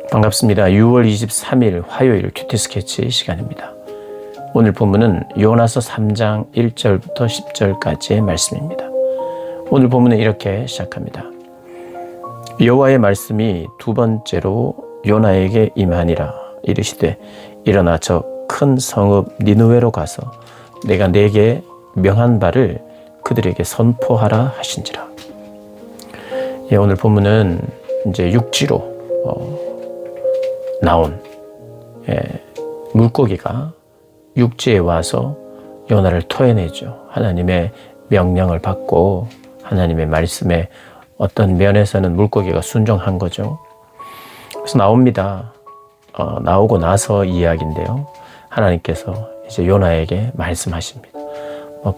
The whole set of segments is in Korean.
반갑습니다. 6월 23일 화요일 큐티 스케치 시간입니다. 오늘 본문은 요나서 3장 1절부터 10절까지의 말씀입니다. 오늘 본문은 이렇게 시작합니다. 여호와의 말씀이 두 번째로 요나에게 임하니라. 이르시되 일어나 저 큰 성읍 니느웨로 가서 내가 네게 명한 바를 그들에게 선포하라 하신지라. 오늘 본문은 이제 육지로 나온 물고기가 육지에 와서 요나를 토해내죠. 하나님의 명령을 받고 하나님의 말씀에 어떤 면에서는 물고기가 순종한 거죠. 그래서 나옵니다. 나오고 나서 이야기인데요. 하나님께서 이제 요나에게 말씀하십니다.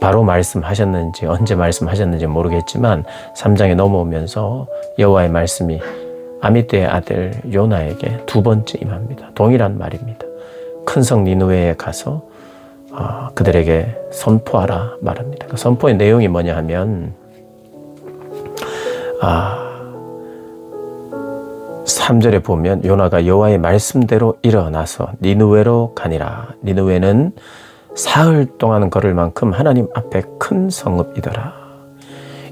바로 말씀하셨는지 언제 말씀하셨는지 모르겠지만 3장에 넘어오면서 여호와의 말씀이 아미떼의 아들 요나에게 두 번째 임합니다. 동일한 말입니다. 큰 성 니느웨에 가서 그들에게 선포하라 말합니다. 그 선포의 내용이 뭐냐 하면 3절에 보면 요나가 여호와의 말씀대로 일어나서 니느웨로 가니라. 니느웨는 사흘 동안 걸을 만큼 하나님 앞에 큰 성읍이더라.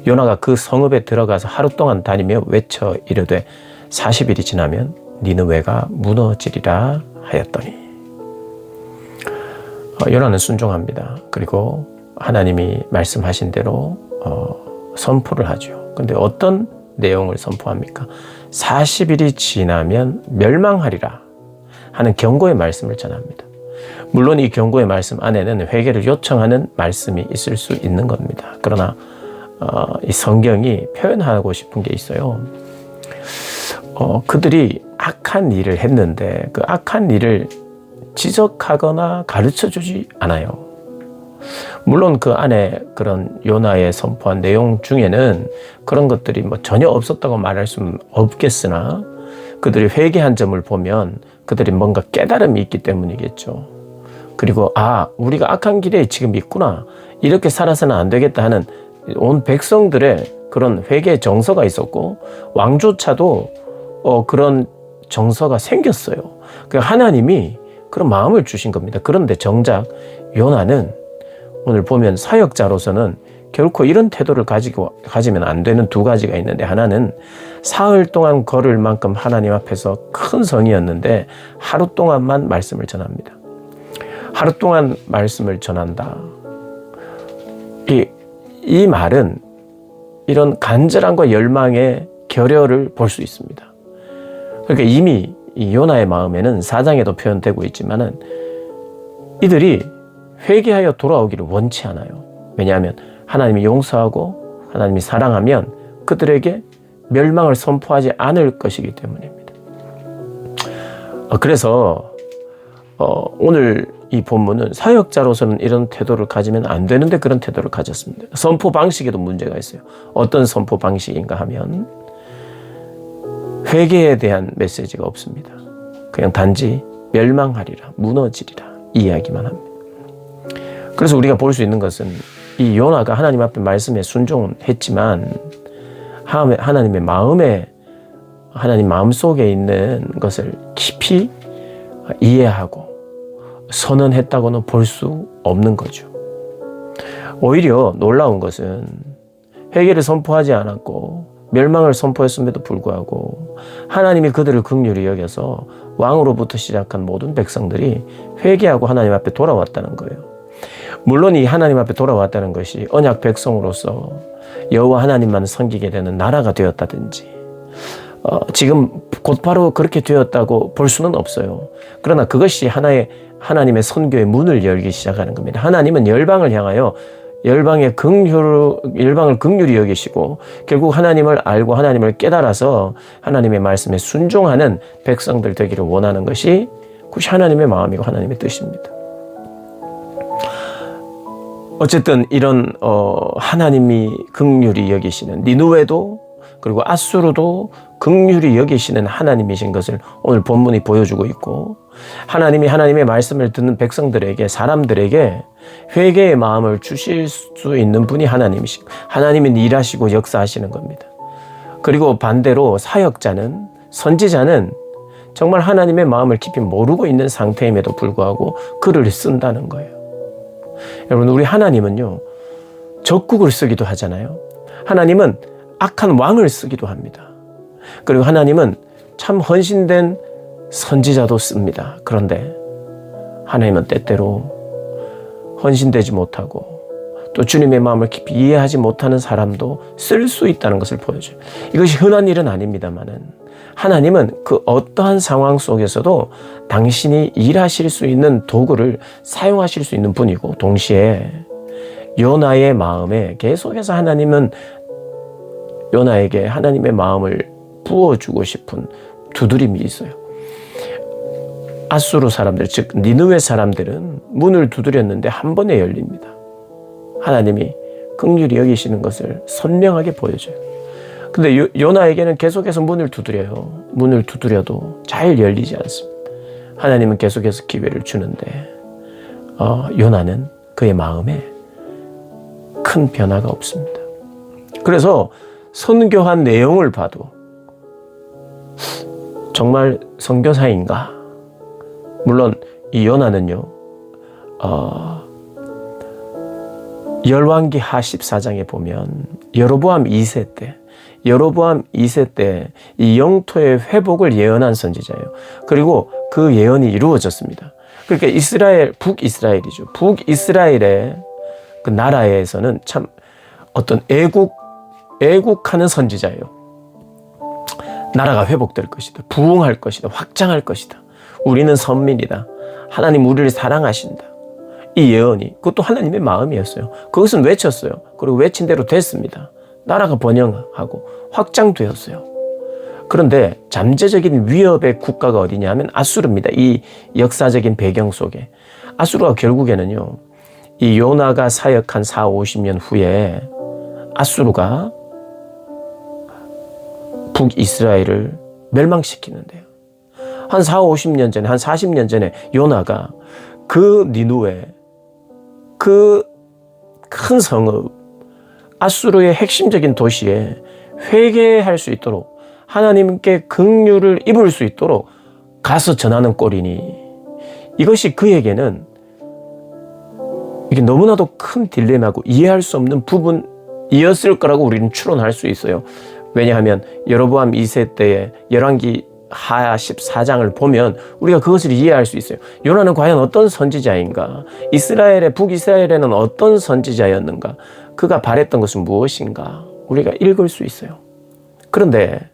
요나가 그 성읍에 들어가서 하루 동안 다니며 외쳐 이르되 40일이 지나면 니느웨가 무너지리라 하였더니 요나는 순종합니다. 그리고 하나님이 말씀하신 대로 선포를 하죠. 그런데 어떤 내용을 선포합니까? 40일이 지나면 멸망하리라 하는 경고의 말씀을 전합니다. 물론 이 경고의 말씀 안에는 회개를 요청하는 말씀이 있을 수 있는 겁니다. 그러나 이 성경이 표현하고 싶은 게 있어요. 그들이 악한 일을 했는데 그 악한 일을 지적하거나 가르쳐주지 않아요. 물론 그 안에 그런 요나의 선포한 내용 중에는 그런 것들이 전혀 없었다고 말할 수는 없겠으나 그들이 회개한 점을 보면 그들이 뭔가 깨달음이 있기 때문이겠죠. 그리고 우리가 악한 길에 지금 있구나, 이렇게 살아서는 안 되겠다 하는 온 백성들의 그런 회개의 정서가 있었고 왕조차도 그런 정서가 생겼어요. 하나님이 그런 마음을 주신 겁니다. 그런데 정작 요나는 오늘 보면 사역자로서는 결코 이런 태도를 가지면 안 되는 두 가지가 있는데, 하나는 사흘 동안 걸을 만큼 하나님 앞에서 큰 성이었는데 하루 동안만 말씀을 전합니다. 하루 동안 말씀을 전한다. 이 말은 이런 간절함과 열망의 결여를 볼 수 있습니다. 그러니까 이미 이 요나의 마음에는 4장에도 표현되고 있지만은 이들이 회개하여 돌아오기를 원치 않아요. 왜냐하면 하나님이 용서하고 하나님이 사랑하면 그들에게 멸망을 선포하지 않을 것이기 때문입니다. 그래서 오늘 이 본문은 사역자로서는 이런 태도를 가지면 안 되는데 그런 태도를 가졌습니다. 선포 방식에도 문제가 있어요. 어떤 선포 방식인가 하면 회개에 대한 메시지가 없습니다. 그냥 단지 멸망하리라, 무너지리라 이야기만 합니다. 그래서 우리가 볼 수 있는 것은 이 요나가 하나님 앞에 말씀에 순종했지만 하나님의 하나님 마음속에 있는 것을 깊이 이해하고 선언했다고는 볼 수 없는 거죠. 오히려 놀라운 것은 회개를 선포하지 않았고 멸망을 선포했음에도 불구하고 하나님이 그들을 긍휼히 여겨서 왕으로부터 시작한 모든 백성들이 회개하고 하나님 앞에 돌아왔다는 거예요. 물론 이 하나님 앞에 돌아왔다는 것이 언약 백성으로서 여호와 하나님만 섬기게 되는 나라가 되었다든지 지금 곧바로 그렇게 되었다고 볼 수는 없어요. 그러나 그것이 하나님의 선교의 문을 열기 시작하는 겁니다. 하나님은 열방을 향하여 열방을 긍휼히 여기시고 결국 하나님을 알고 하나님을 깨달아서 하나님의 말씀에 순종하는 백성들 되기를 원하는 것이 그것이 하나님의 마음이고 하나님의 뜻입니다. 어쨌든 이런 하나님이 긍휼히 여기시는 니느웨도 그리고 아수르도 긍휼히 여기시는 하나님이신 것을 오늘 본문이 보여주고 있고, 하나님이 하나님의 말씀을 듣는 백성들에게, 사람들에게 회개의 마음을 주실 수 있는 분이 하나님이시고 하나님이 일하시고 역사하시는 겁니다. 그리고 반대로 사역자는, 선지자는 정말 하나님의 마음을 깊이 모르고 있는 상태임에도 불구하고 글을 쓴다는 거예요. 여러분, 우리 하나님은요, 적국을 쓰기도 하잖아요. 하나님은 악한 왕을 쓰기도 합니다. 그리고 하나님은 참 헌신된 선지자도 씁니다. 그런데 하나님은 때때로 헌신되지 못하고 또 주님의 마음을 깊이 이해하지 못하는 사람도 쓸 수 있다는 것을 보여줘요. 이것이 흔한 일은 아닙니다만은 하나님은 그 어떠한 상황 속에서도 당신이 일하실 수 있는 도구를 사용하실 수 있는 분이고, 동시에 요나의 마음에 계속해서 하나님은 요나에게 하나님의 마음을 부어주고 싶은 두드림이 있어요. 아수르 사람들, 즉 니느웨 사람들은 문을 두드렸는데 한 번에 열립니다. 하나님이 긍휼히 여기시는 것을 선명하게 보여줘요. 근데 요나에게는 계속해서 문을 두드려요. 문을 두드려도 잘 열리지 않습니다. 하나님은 계속해서 기회를 주는데 요나는 그의 마음에 큰 변화가 없습니다. 그래서 선교한 내용을 봐도 정말 선교사인가? 물론 이 요나는요, 열왕기 하 14장에 보면 여로보암 2세 때 이 영토의 회복을 예언한 선지자예요. 그리고 그 예언이 이루어졌습니다. 그러니까 북이스라엘이죠. 북이스라엘의 그 나라에서는 참 어떤 애국하는 선지자예요. 나라가 회복될 것이다. 부흥할 것이다. 확장할 것이다. 우리는 선민이다. 하나님 우리를 사랑하신다. 이 예언이, 그것도 하나님의 마음이었어요. 그것은 외쳤어요. 그리고 외친 대로 됐습니다. 나라가 번영하고 확장되었어요. 그런데 잠재적인 위협의 국가가 어디냐 하면 아수르입니다. 이 역사적인 배경 속에. 아수르가 결국에는요, 이 요나가 사역한 40-50년 후에 아수르가 북이스라엘을 멸망시키는데요. 한 40-50년 전에, 한 40년 전에 요나가 그 니느웨, 그 큰 성읍, 아수르의 핵심적인 도시에 회개할 수 있도록, 하나님께 긍휼을 입을 수 있도록 가서 전하는 꼴이니, 이것이 그에게는 이게 너무나도 큰 딜레마고 이해할 수 없는 부분이었을 거라고 우리는 추론할 수 있어요. 왜냐하면 여로보암 2세 때의 열왕기 하 14장을 보면 우리가 그것을 이해할 수 있어요. 요나는 과연 어떤 선지자인가? 북이스라엘에는 어떤 선지자였는가? 그가 바랬던 것은 무엇인가? 우리가 읽을 수 있어요. 그런데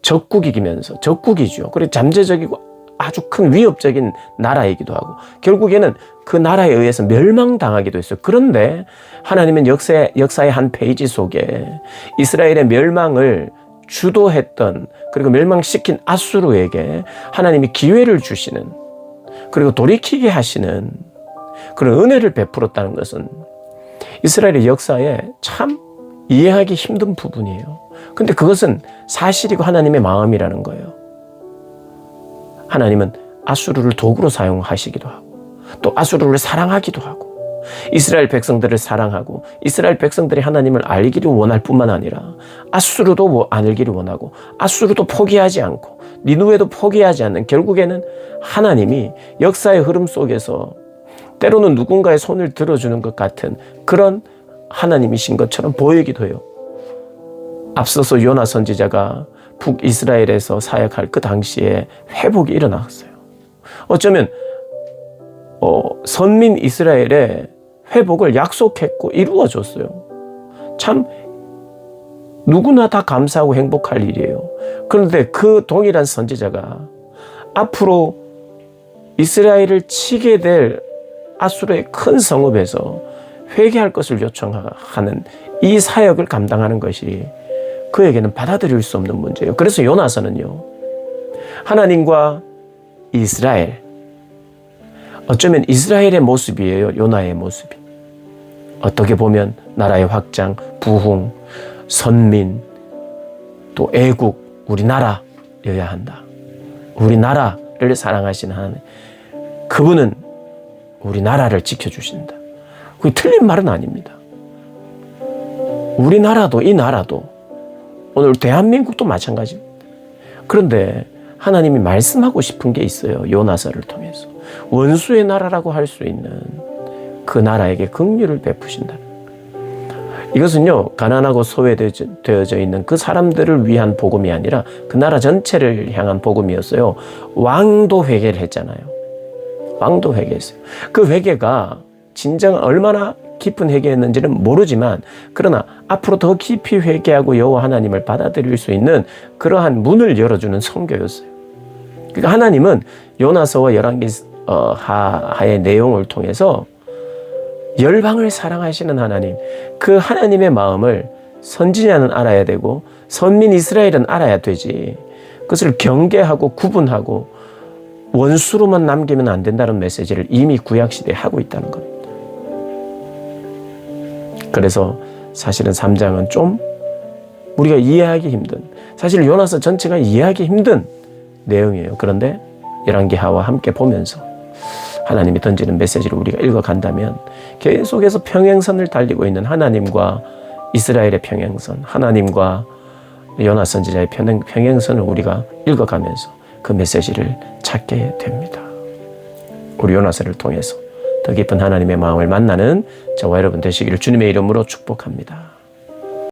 적국이죠. 그리고 잠재적이고 아주 큰 위협적인 나라이기도 하고, 결국에는 그 나라에 의해서 멸망당하기도 했어요. 그런데 하나님은 역사의 한 페이지 속에 이스라엘의 멸망을 주도했던, 그리고 멸망시킨 아수르에게 하나님이 기회를 주시는, 그리고 돌이키게 하시는 그런 은혜를 베풀었다는 것은 이스라엘의 역사에 참 이해하기 힘든 부분이에요. 근데 그것은 사실이고 하나님의 마음이라는 거예요. 하나님은 아수르를 도구로 사용하시기도 하고, 또 아수르를 사랑하기도 하고, 이스라엘 백성들을 사랑하고, 이스라엘 백성들이 하나님을 알기를 원할 뿐만 아니라 아수르도 알기를 원하고, 아수르도 포기하지 않고, 니느웨도 포기하지 않는, 결국에는 하나님이 역사의 흐름 속에서 때로는 누군가의 손을 들어주는 것 같은 그런 하나님이신 것처럼 보이기도 해요. 앞서서 요나 선지자가 북이스라엘에서 사역할 그 당시에 회복이 일어났어요. 어쩌면 선민 이스라엘의 회복을 약속했고 이루어졌어요. 참 누구나 다 감사하고 행복할 일이에요. 그런데 그 동일한 선지자가 앞으로 이스라엘을 치게 될 아수르의 큰 성읍에서 회개할 것을 요청하는 이 사역을 감당하는 것이 그에게는 받아들일 수 없는 문제예요. 그래서 요나서는요, 하나님과 이스라엘, 어쩌면 이스라엘의 모습이에요. 요나의 모습이. 어떻게 보면 나라의 확장, 부흥, 선민, 또 애국, 우리나라여야 한다. 우리나라를 사랑하시는 하나님, 그분은 우리나라를 지켜주신다. 그게 틀린 말은 아닙니다. 우리나라도, 이 나라도, 오늘 대한민국도 마찬가지입니다. 그런데 하나님이 말씀하고 싶은 게 있어요. 요나서를 통해서. 원수의 나라라고 할 수 있는 그 나라에게 긍휼을 베푸신다. 이것은요, 가난하고 소외되어져 있는 그 사람들을 위한 복음이 아니라 그 나라 전체를 향한 복음이었어요. 왕도 회개를 했잖아요. 왕도 회개했어요. 그 회개가 진정 얼마나 깊은 회개였는지는 모르지만, 그러나 앞으로 더 깊이 회개하고 여호와 하나님을 받아들일 수 있는 그러한 문을 열어주는 선교였어요. 그러니까 하나님은 요나서와 열왕기하의 내용을 통해서 열방을 사랑하시는 하나님, 그 하나님의 마음을 선지자는 알아야 되고 선민 이스라엘은 알아야 되지, 그것을 경계하고 구분하고 원수로만 남기면 안 된다는 메시지를 이미 구약시대에 하고 있다는 겁니다. 그래서 사실은 3장은 좀 우리가 이해하기 힘든, 사실 요나서 전체가 이해하기 힘든 내용이에요. 그런데 열왕기하와 함께 보면서 하나님이 던지는 메시지를 우리가 읽어간다면 계속해서 평행선을 달리고 있는 하나님과 이스라엘의 평행선, 하나님과 요나 선지자의 평행선을 우리가 읽어가면서 그 메시지를 찾게 됩니다. 우리 요나서를 통해서 더 깊은 하나님의 마음을 만나는 저와 여러분 되시기를 주님의 이름으로 축복합니다.